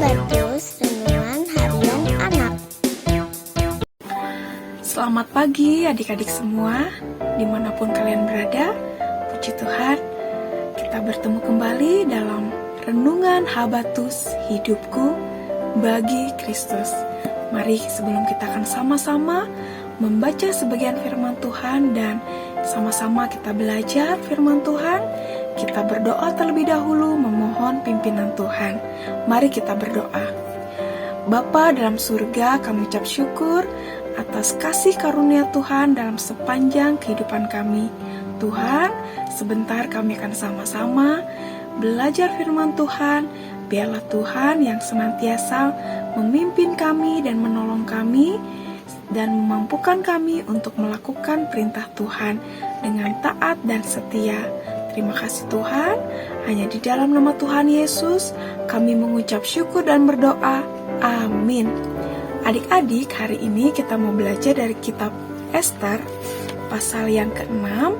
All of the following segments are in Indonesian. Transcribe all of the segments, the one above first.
Habatus Renungan Harian Anak. Selamat pagi adik-adik semua, dimanapun kalian berada. Puji Tuhan, kita bertemu kembali dalam Renungan Habatus Hidupku bagi Kristus. Mari sebelum kita akan sama-sama membaca sebagian firman Tuhan dan sama-sama kita belajar firman Tuhan, kita berdoa terlebih dahulu memohon pimpinan Tuhan. Mari kita berdoa. Bapa dalam surga, kami ucap syukur atas kasih karunia Tuhan dalam sepanjang kehidupan kami. Tuhan, sebentar kami akan sama-sama belajar firman Tuhan. Biarlah Tuhan yang senantiasa memimpin kami dan menolong kami dan memampukan kami untuk melakukan perintah Tuhan dengan taat dan setia. Terima kasih Tuhan, hanya di dalam nama Tuhan Yesus kami mengucap syukur dan berdoa. Amin. Adik-adik, hari ini kita mau belajar dari kitab Ester, pasal yang ke-6,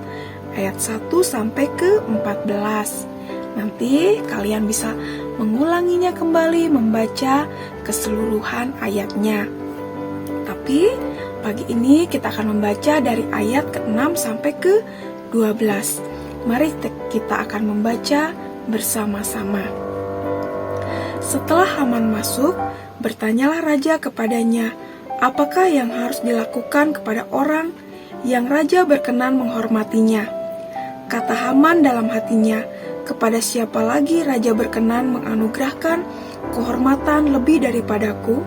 ayat 1 sampai ke-14. Nanti kalian bisa mengulanginya kembali, membaca keseluruhan ayatnya. Tapi pagi ini kita akan membaca dari ayat ke-6 sampai ke-12. Mari kita akan membaca bersama-sama. Setelah Haman masuk, bertanyalah raja kepadanya, apakah yang harus dilakukan kepada orang yang raja berkenan menghormatinya? Kata Haman dalam hatinya, kepada siapa lagi raja berkenan menganugerahkan kehormatan lebih daripadaku?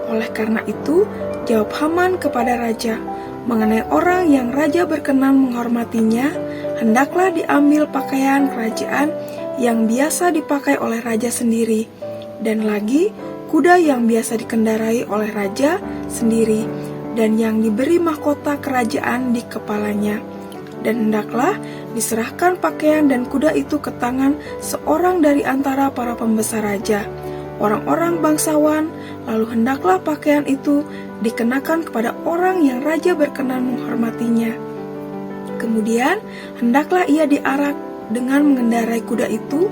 Oleh karena itu, jawab Haman kepada raja, mengenai orang yang raja berkenan menghormatinya, hendaklah diambil pakaian kerajaan yang biasa dipakai oleh raja sendiri, dan lagi kuda yang biasa dikendarai oleh raja sendiri, dan yang diberi mahkota kerajaan di kepalanya. Dan hendaklah diserahkan pakaian dan kuda itu ke tangan seorang dari antara para pembesar raja, orang-orang bangsawan, lalu hendaklah pakaian itu dikenakan kepada orang yang raja berkenan menghormatinya. Kemudian hendaklah ia diarak dengan mengendarai kuda itu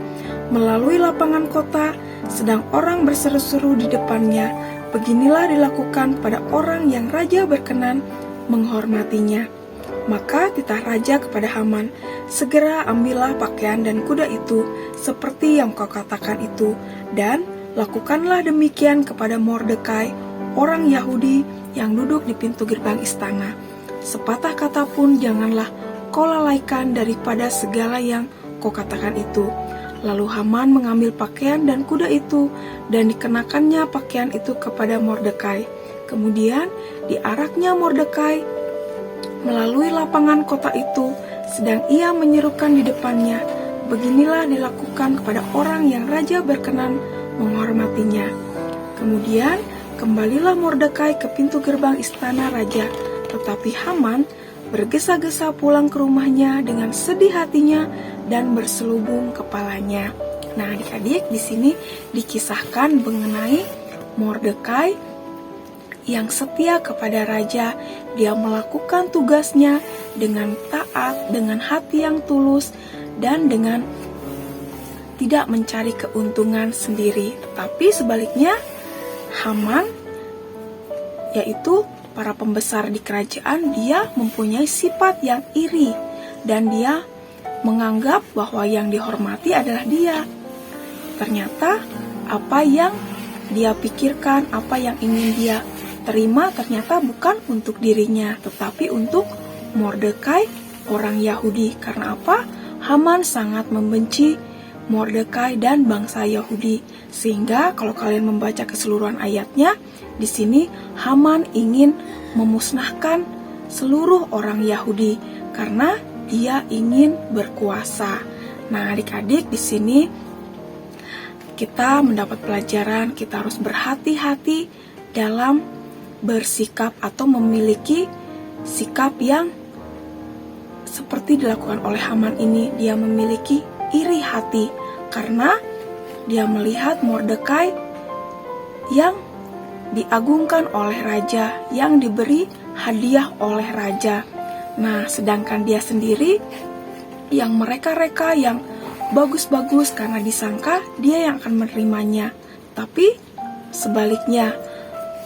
melalui lapangan kota, sedang orang berseru-seru di depannya. Beginilah dilakukan kepada orang yang raja berkenan menghormatinya. Maka titah raja kepada Haman, segera ambillah pakaian dan kuda itu seperti yang kau katakan itu, dan lakukanlah demikian kepada Mordekai, orang Yahudi yang duduk di pintu gerbang istana. Sepatah kata pun janganlah kau lalaikan daripada segala yang kau katakan itu. Lalu Haman mengambil pakaian dan kuda itu, dan dikenakannya pakaian itu kepada Mordekai. Kemudian diaraknya Mordekai melalui lapangan kota itu, sedang ia menyerukan di depannya, beginilah dilakukan kepada orang yang raja berkenan menghormatinya. Kemudian kembalilah Mordekai ke pintu gerbang istana raja, tetapi Haman bergesa-gesa pulang ke rumahnya dengan sedih hatinya dan berselubung kepalanya. Nah, adik-adik, di sini dikisahkan mengenai Mordekai yang setia kepada raja. Dia melakukan tugasnya dengan taat, dengan hati yang tulus, dan dengan tidak mencari keuntungan sendiri. Tapi sebaliknya, Haman, yaitu para pembesar di kerajaan, dia mempunyai sifat yang iri, dan dia menganggap bahwa yang dihormati adalah dia. Ternyata apa yang dia pikirkan, apa yang ingin dia terima ternyata bukan untuk dirinya, tetapi untuk Mordekai, orang Yahudi. Karena apa? Haman sangat membenci Mordekai dan bangsa Yahudi, sehingga kalau kalian membaca keseluruhan ayatnya, di sini Haman ingin memusnahkan seluruh orang Yahudi karena dia ingin berkuasa. Nah, adik-adik, di sini kita mendapat pelajaran, kita harus berhati-hati dalam bersikap atau memiliki sikap yang seperti dilakukan oleh Haman ini. Dia memiliki iri hati karena dia melihat Mordekai yang diagungkan oleh raja, yang diberi hadiah oleh raja. Nah, sedangkan dia sendiri yang mereka-reka yang bagus-bagus karena disangka dia yang akan menerimanya. Tapi sebaliknya,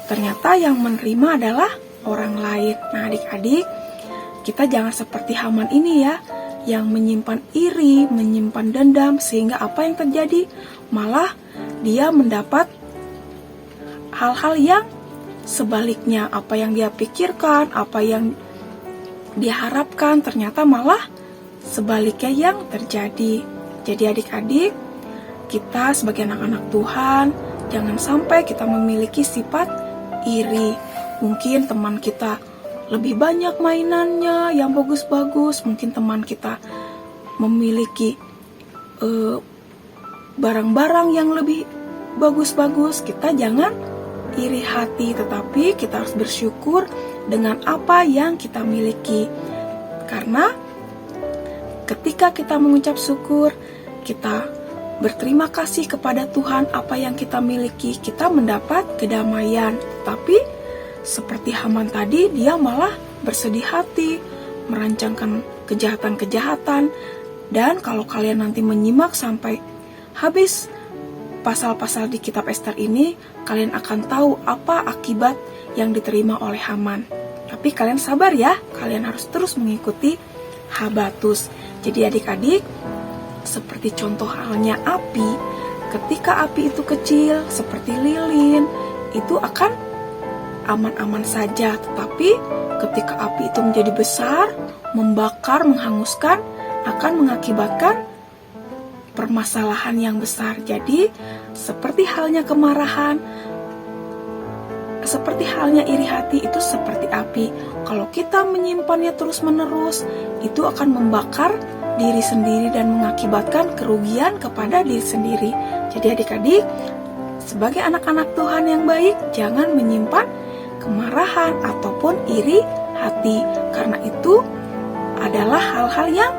ternyata yang menerima adalah orang lain. Nah adik-adik, kita jangan seperti Haman ini ya, yang menyimpan iri, menyimpan dendam, sehingga apa yang terjadi? Malah dia mendapat hal-hal yang sebaliknya. Apa yang dia pikirkan, apa yang dia harapkan, ternyata malah sebaliknya yang terjadi. Jadi adik-adik, kita sebagai anak-anak Tuhan, jangan sampai kita memiliki sifat iri. Mungkin teman kita lebih banyak mainannya yang bagus-bagus, mungkin teman kita memiliki barang-barang yang lebih bagus-bagus. Kita jangan iri hati, tetapi kita harus bersyukur dengan apa yang kita miliki. Karena ketika kita mengucap syukur, kita berterima kasih kepada Tuhan apa yang kita miliki, kita mendapat kedamaian. Tapi seperti Haman tadi, dia malah bersedih hati, merancangkan kejahatan-kejahatan. Dan kalau kalian nanti menyimak sampai habis pasal-pasal di kitab Ester ini, kalian akan tahu apa akibat yang diterima oleh Haman. Tapi kalian sabar ya, kalian harus terus mengikuti Habatus. Jadi adik-adik, seperti contoh halnya api, ketika api itu kecil, seperti lilin, itu akan aman-aman saja. Tetapi ketika api itu menjadi besar, membakar, menghanguskan, akan mengakibatkan permasalahan yang besar. Jadi seperti halnya kemarahan, seperti halnya iri hati, itu seperti api. Kalau kita menyimpannya terus-menerus, itu akan membakar diri sendiri dan mengakibatkan kerugian kepada diri sendiri. Jadi adik-adik, sebagai anak-anak Tuhan yang baik, jangan menyimpan kemarahan ataupun iri hati, karena itu adalah hal-hal yang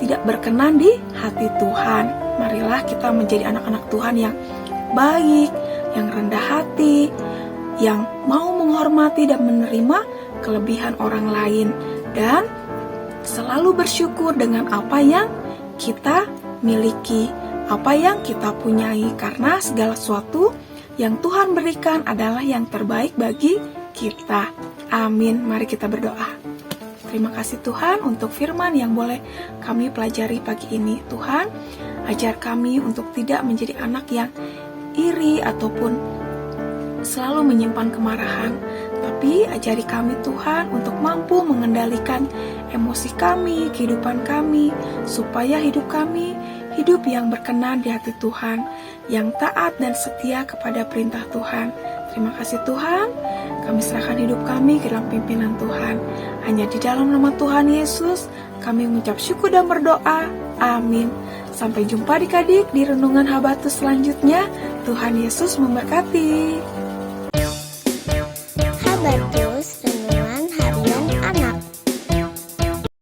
tidak berkenan di hati Tuhan. Marilah kita menjadi anak-anak Tuhan yang baik, yang rendah hati, yang mau menghormati dan menerima kelebihan orang lain, dan selalu bersyukur dengan apa yang kita miliki, apa yang kita punyai, karena segala sesuatu yang Tuhan berikan adalah yang terbaik bagi kita. Amin. Mari kita berdoa. Terima kasih Tuhan untuk firman yang boleh kami pelajari pagi ini. Tuhan, ajar kami untuk tidak menjadi anak yang iri ataupun selalu menyimpan kemarahan, tapi ajari kami Tuhan untuk mampu mengendalikan emosi kami, kehidupan kami, supaya hidup kami hidup yang berkenan di hati Tuhan, yang taat dan setia kepada perintah Tuhan. Terima kasih Tuhan, kami serahkan hidup kami ke dalam pimpinan Tuhan. Hanya di dalam nama Tuhan Yesus, kami mengucap syukur dan berdoa. Amin. Sampai jumpa adik-adik di renungan Habatus selanjutnya. Tuhan Yesus memberkati.